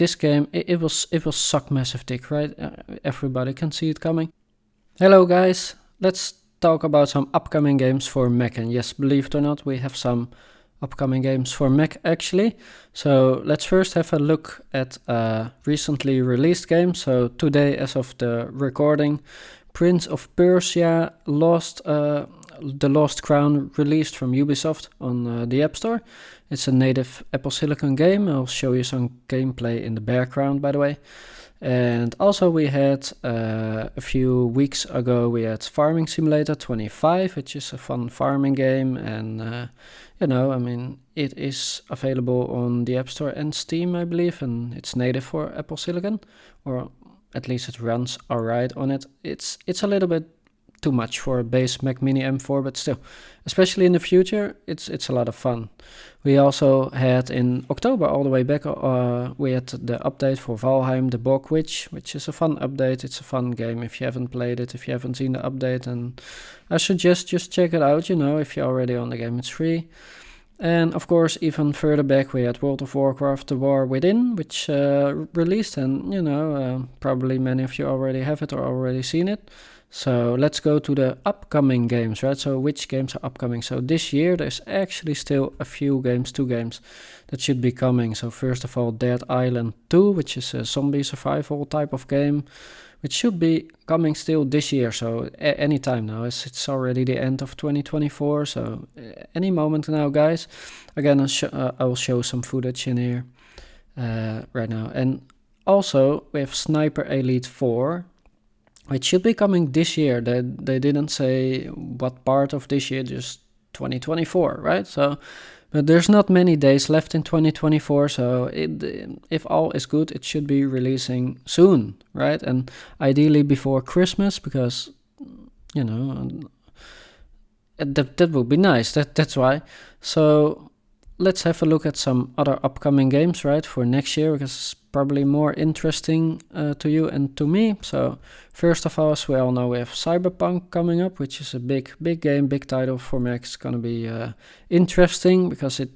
this game, it will suck massive dick, right? Everybody can see it coming. Hello guys, let's talk about some upcoming games for Mac. And yes, believe it or not, we have some upcoming games for Mac actually. So let's first have a look at recently released games. So today, as of the recording, Prince of Persia The Lost Crown released from Ubisoft on the App Store. It's a native Apple Silicon game. I'll show you some gameplay in the background, by the way. And also we had a few weeks ago, we had Farming Simulator 25, which is a fun farming game. And, it is available on the App Store and Steam, I believe. And it's native for Apple Silicon, or at least it runs alright on it. It's a little bit too much for a base Mac Mini M4, but still, especially in the future, it's a lot of fun. We also had in October, all the way back, we had the update for Valheim, the Bog Witch, which is a fun update. It's a fun game if you haven't played it, if you haven't seen the update, and I suggest just check it out, if you're already on the game, it's free. And of course, even further back, we had World of Warcraft, The War Within, which released, and probably many of you already have it or already seen it. So let's go to the upcoming games, right? So which games are upcoming? So this year, there's actually still a few games, 2 games that should be coming. So first of all, Dead Island 2, which is a zombie survival type of game, which should be coming still this year. So any time now, as it's already the end of 2024. So any moment now, guys. Again, I'll show some footage in here right now. And also, we have Sniper Elite 4. It should be coming this year. They didn't say what part of this year, just 2024, right? So, but there's not many days left in 2024, so if all is good, it should be releasing soon, right? And ideally before Christmas, because, that would be nice. That's why. So let's have a look at some other upcoming games, right, for next year, because it's probably more interesting to you and to me. So first of all, as we all know, we have Cyberpunk coming up, which is a big game, big title for Mac. It's going to be interesting because it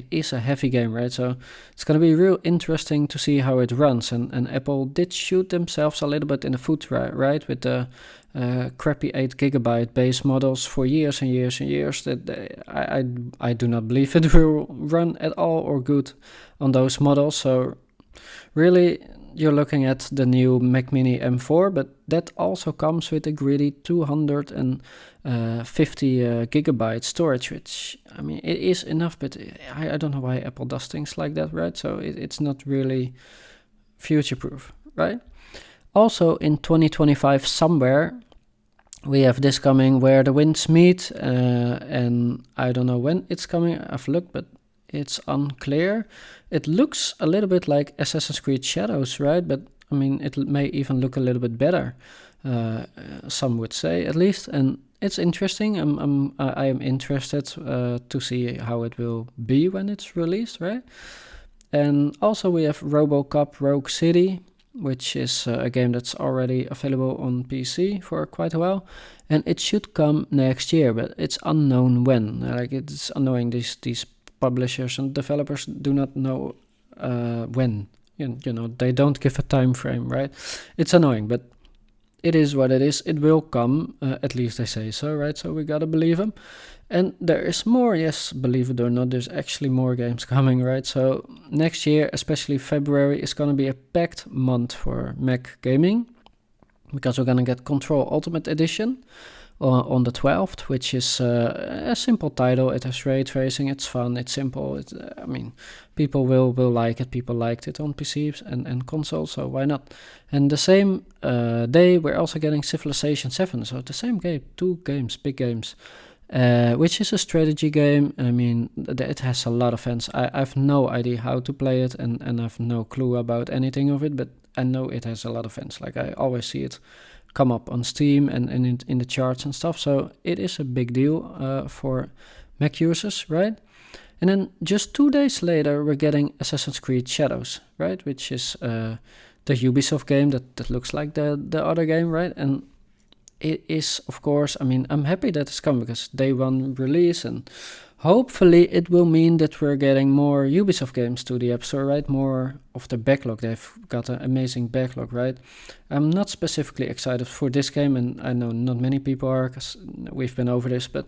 is a heavy game, right? So it's going to be real interesting to see how it runs. And Apple did shoot themselves a little bit in the foot, right, with the crappy 8GB base models for years and years and years. That I do not believe it will run at all or good on those models. So really, you're looking at the new Mac Mini M4, but that also comes with a greedy 250 gigabyte storage, which, I mean, it is enough, but I don't know why Apple does things like that, right? So it's not really future-proof, right? Also, in 2025 somewhere, we have this coming, Where the Winds Meet, and I don't know when it's coming. I've looked, but it's unclear. It looks a little bit like Assassin's Creed Shadows, right? But I mean, it may even look a little bit better. Some would say, at least, and it's interesting. I am interested to see how it will be when it's released, right? And also we have Robocop Rogue City, which is a game that's already available on PC for quite a while, and it should come next year, but it's unknown when. Like, it's annoying. These publishers and developers do not know when. They don't give a time frame, right? It's annoying, but it is what it is. It will come, at least they say so, right? So we gotta believe them. And there is more, yes, believe it or not, there's actually more games coming, right? So next year, especially February, is gonna be a packed month for Mac gaming, because we're gonna get Control Ultimate Edition on the 12th, which is a simple title. It has ray tracing, it's fun, it's simple. People will like it. People liked it on PCs and consoles, so why not? And the same day, we're also getting Civilization 7, so the same game, 2 games, big games, which is a strategy game. I mean, it has a lot of fans. I have no idea how to play it, and I have no clue about anything of it, but I know it has a lot of fans. Like, I always see it come up on Steam and in the charts and stuff. So it is a big deal for Mac users, right? And then just 2 days later, we're getting Assassin's Creed Shadows, right? Which is the Ubisoft game that looks like the other game, right? And it is, of course, I mean, I'm happy that it's coming because day one release, and hopefully it will mean that we're getting more Ubisoft games to the App Store, right? More of the backlog. They've got an amazing backlog, right? I'm not specifically excited for this game, and I know not many people are because we've been over this, but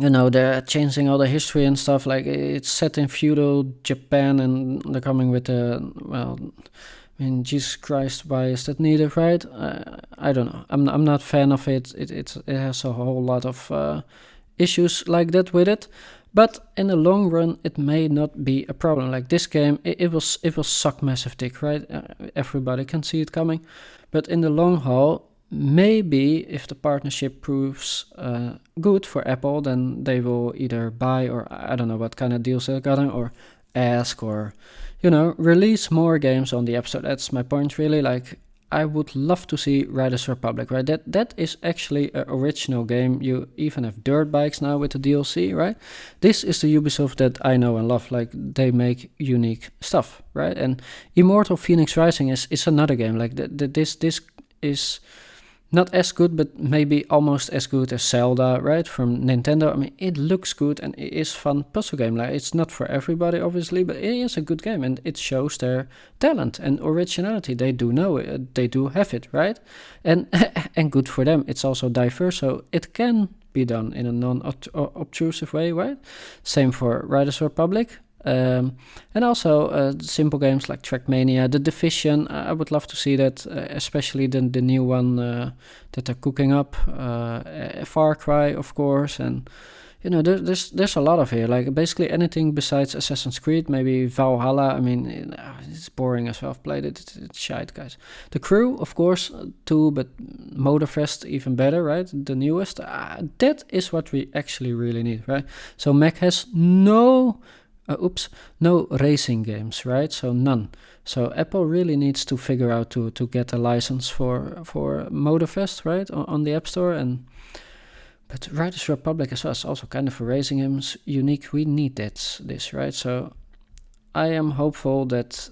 you know, they're changing all the history and stuff. Like, it's set in feudal Japan, and they're coming with well, I mean, Jesus Christ, why is that needed, right? I don't know. I'm not a fan of it. It has a whole lot of issues like that with it. But in the long run, it may not be a problem. Like this game, it will suck massive dick, right? Everybody can see it coming. But in the long haul, maybe if the partnership proves good for Apple, then they will either buy, or I don't know what kind of deals they're getting, or ask, or, you know, release more games on the App Store. That's my point, really. Like, I would love to see Riders Republic, right? That is actually an original game. You even have dirt bikes now with the DLC, right? This is the Ubisoft that I know and love. Like, they make unique stuff, right? And Immortal Phoenix Rising is another game. Like, this is not as good, but maybe almost as good as Zelda, right? From Nintendo. I mean, it looks good and it is fun puzzle game. Like, it's not for everybody, obviously, but it is a good game and it shows their talent and originality. They do know it. They do have it, right? And and good for them. It's also diverse, so it can be done in a non-obtrusive way, right? Same for Riders Republic. And also simple games like Trackmania, The Division. I would love to see that, especially the new one that they're cooking up. Far Cry, of course, and you know, there's a lot of here. Like, basically anything besides Assassin's Creed, maybe Valhalla. I mean, it's boring as well. I've played it. It's shite, guys. The Crew, of course, too, but Motorfest even better, right? The newest. That is what we actually really need, right? So Mac has no racing games, right? So none. So Apple really needs to figure out to get a license for Motorfest, right, on the App Store. But Riders Republic as well is also kind of a racing games unique. We need this, right? So I am hopeful that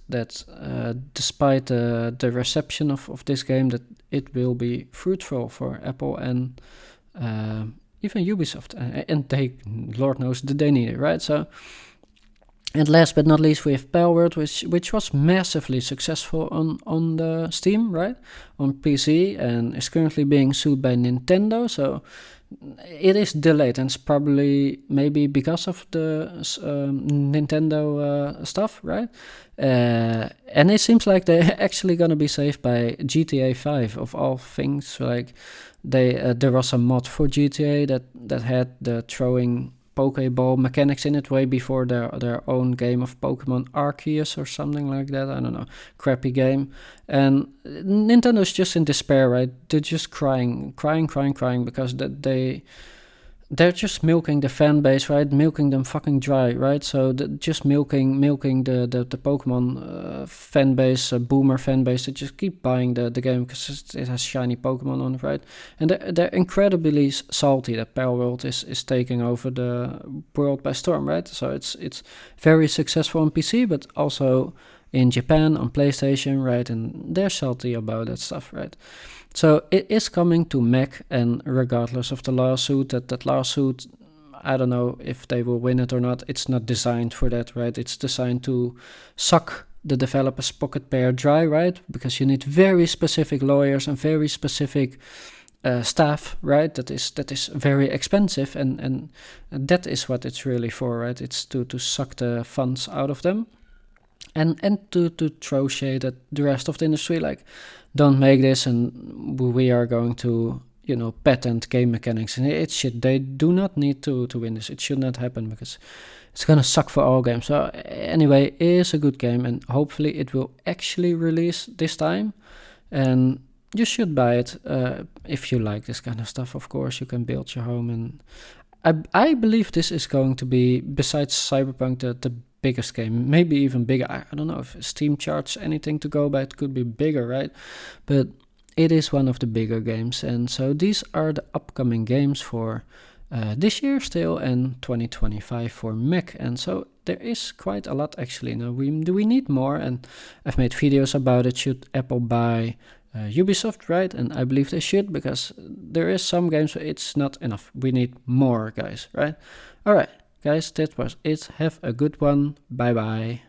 despite the reception of this game, that it will be fruitful for Apple and even Ubisoft, and they, Lord knows, that they need it, right? So. And last but not least, we have Palworld, which was massively successful on the Steam, right? On PC, and is currently being sued by Nintendo. So it is delayed, and it's probably maybe because of the Nintendo stuff, right? And it seems like they're actually gonna be saved by GTA 5 of all things. Like, there was a mod for GTA that had the throwing Pokeball mechanics in it way before their own game of Pokemon Arceus or something like that. I don't know, crappy game. And Nintendo's just in despair, right? They're just crying because they're just milking the fan base, right? Milking them fucking dry, right? So just milking the Pokemon fan base, boomer fan base. They just keep buying the game because it has shiny Pokemon on it, right? And they're incredibly salty that Palworld is taking over the world by storm, right? So it's very successful on PC, but also in Japan on PlayStation, right? And they're salty about that stuff, right? So it is coming to Mac, and regardless of the lawsuit, that lawsuit, I don't know if they will win it or not. It's not designed for that, right? It's designed to suck the developer's pocket pair dry, right? Because you need very specific lawyers and very specific staff, right? That is very expensive, and that is what it's really for, right? It's to suck the funds out of them. And to throw shade at the rest of the industry, like, don't make this and we are going to, you know, patent game mechanics. And it's shit. They do not need to win this. It should not happen because it's gonna suck for all games. So anyway, it is a good game, and hopefully it will actually release this time. And you should buy it if you like this kind of stuff. Of course, you can build your home, and I believe this is going to be, besides Cyberpunk, the biggest game, maybe even bigger. I don't know if Steam charts anything to go by. It could be bigger, right? But it is one of the bigger games, and so these are the upcoming games for this year still, and 2025 for Mac. And so there is quite a lot actually. Now we need more, and I've made videos about it. Should Apple buy Ubisoft, right? And I believe they should, because there is some games where it's not enough. We need more, guys, right? Alright, guys, that was it. Have a good one. Bye bye.